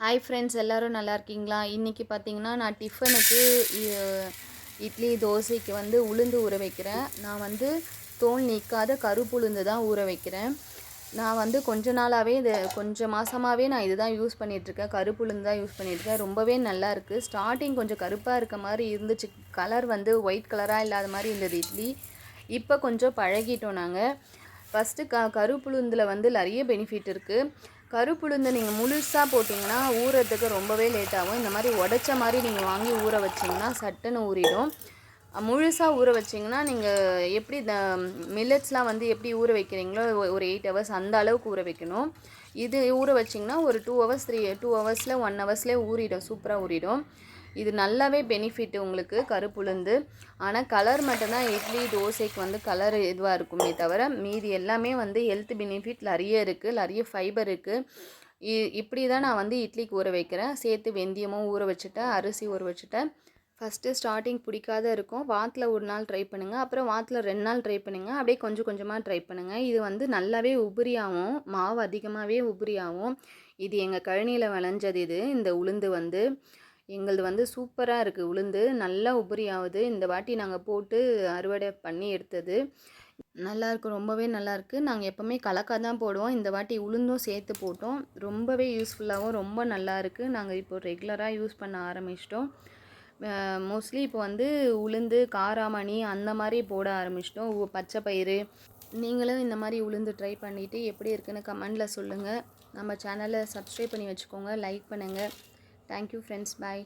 Hi friends, எல்லோரும் நல்லா இருக்கீங்களா? இன்றைக்கி பார்த்தீங்கன்னா நான் டிஃபனுக்கு இட்லி தோசைக்கு வந்து உளுந்து ஊற வைக்கிறேன். நான் வந்து தோல் நீக்காத கருப்புளுந்து தான் ஊற வைக்கிறேன். நான் வந்து கொஞ்ச நாளாகவே கொஞ்சம் மாதமாகவே நான் இது தான் யூஸ் பண்ணிகிட்ருக்கேன். கருப்புளுந்து தான் யூஸ் பண்ணிகிட்ருக்கேன். ரொம்பவே நல்லாயிருக்கு. ஸ்டார்டிங் கொஞ்சம் கருப்பாக இருக்க மாதிரி இருந்துச்சு. கலர் வந்து ஒயிட் கலராக இல்லாத மாதிரி இருந்தது இட்லி. இப்போ கொஞ்சம் பழகிட்டோம் நாங்கள். ஃபஸ்ட்டு கருப்புளுந்தில் வந்து நிறைய பெனிஃபிட் இருக்குது. கருப்புளுந்து நீங்கள் முழுசாக போட்டிங்கன்னா ஊறுறதுக்கு ரொம்பவே லேட் ஆகும். இந்த மாதிரி உடச்ச மாதிரி நீங்கள் வாங்கி ஊற வச்சிங்கன்னா சட்டுன்னு ஊறிடும். முழுசாக ஊற வச்சிங்கன்னா நீங்கள் எப்படி இந்த மில்லட்ஸ்லாம் வந்து எப்படி ஊற வைக்கிறீங்களோ ஒரு 8 ஹவர்ஸ் அந்த அளவுக்கு ஊற வைக்கணும். இது ஊற வச்சிங்கன்னா ஒரு 2 ஹவர்ஸ் 2 ஹவர்ஸில் 1 ஹவர்ஸ்லேயே ஊறிடும், சூப்பராக ஊறிடும். இது நல்லாவே பெனிஃபிட் உங்களுக்கு கருப்புளுந்து. ஆனால் கலர் மட்டும்தான் இட்லி தோசைக்கு வந்து கலர் இதுவாக இருக்குமே தவிர மீதி எல்லாமே வந்து ஹெல்த் பெனிஃபிட் நிறைய இருக்குது, நிறைய ஃபைபர் இருக்குது. இப்படி தான் நான் வந்து இட்லிக்கு ஊற வைக்கிறேன். சேர்த்து வெந்தயமும் ஊற வச்சுட்டேன், அரிசி ஊற வச்சுட்டேன். ஃபஸ்ட்டு ஸ்டார்டிங் பிடிக்காத இருக்கும். வாரத்தில் ஒரு நாள் ட்ரை பண்ணுங்கள், அப்புறம் வாரத்தில் 2 நாள் ட்ரை பண்ணுங்கள், அப்படியே கொஞ்சம் கொஞ்சமாக ட்ரை பண்ணுங்கள். இது வந்து நல்லாவே உபரியாகும், மாவு அதிகமாகவே உபரியாகும். இது எங்கள் கழனியில் விளைஞ்சது. இந்த உளுந்து வந்து எங்களது வந்து சூப்பராக இருக்குது. உளுந்து நல்லா உபரி ஆகுது. இந்த வாட்டி நாங்கள் போட்டு அறுவடை பண்ணி எடுத்தது நல்லாயிருக்கு, ரொம்பவே நல்லாயிருக்கு. நாங்கள் எப்போவுமே கலக்காக தான் போடுவோம். இந்த வாட்டி உளுந்தும் சேர்த்து போட்டோம். ரொம்பவே யூஸ்ஃபுல்லாகவும் ரொம்ப நல்லாயிருக்கு. நாங்கள் இப்போ ரெகுலராக யூஸ் பண்ண ஆரம்பிச்சிட்டோம். மோஸ்ட்லி இப்போ வந்து உளுந்து காராமணி அந்த மாதிரி போட ஆரம்பிச்சிட்டோம். பச்சை பயிறு. நீங்களும் இந்த மாதிரி உளுந்து ட்ரை பண்ணிவிட்டு எப்படி இருக்குன்னு கமெண்டில் சொல்லுங்கள். நம்ம சேனலை சப்ஸ்கிரைப் பண்ணி வச்சுக்கோங்க, லைக் பண்ணுங்கள். தேங்க்யூ ஃப்ரெண்ட்ஸ், பாய்.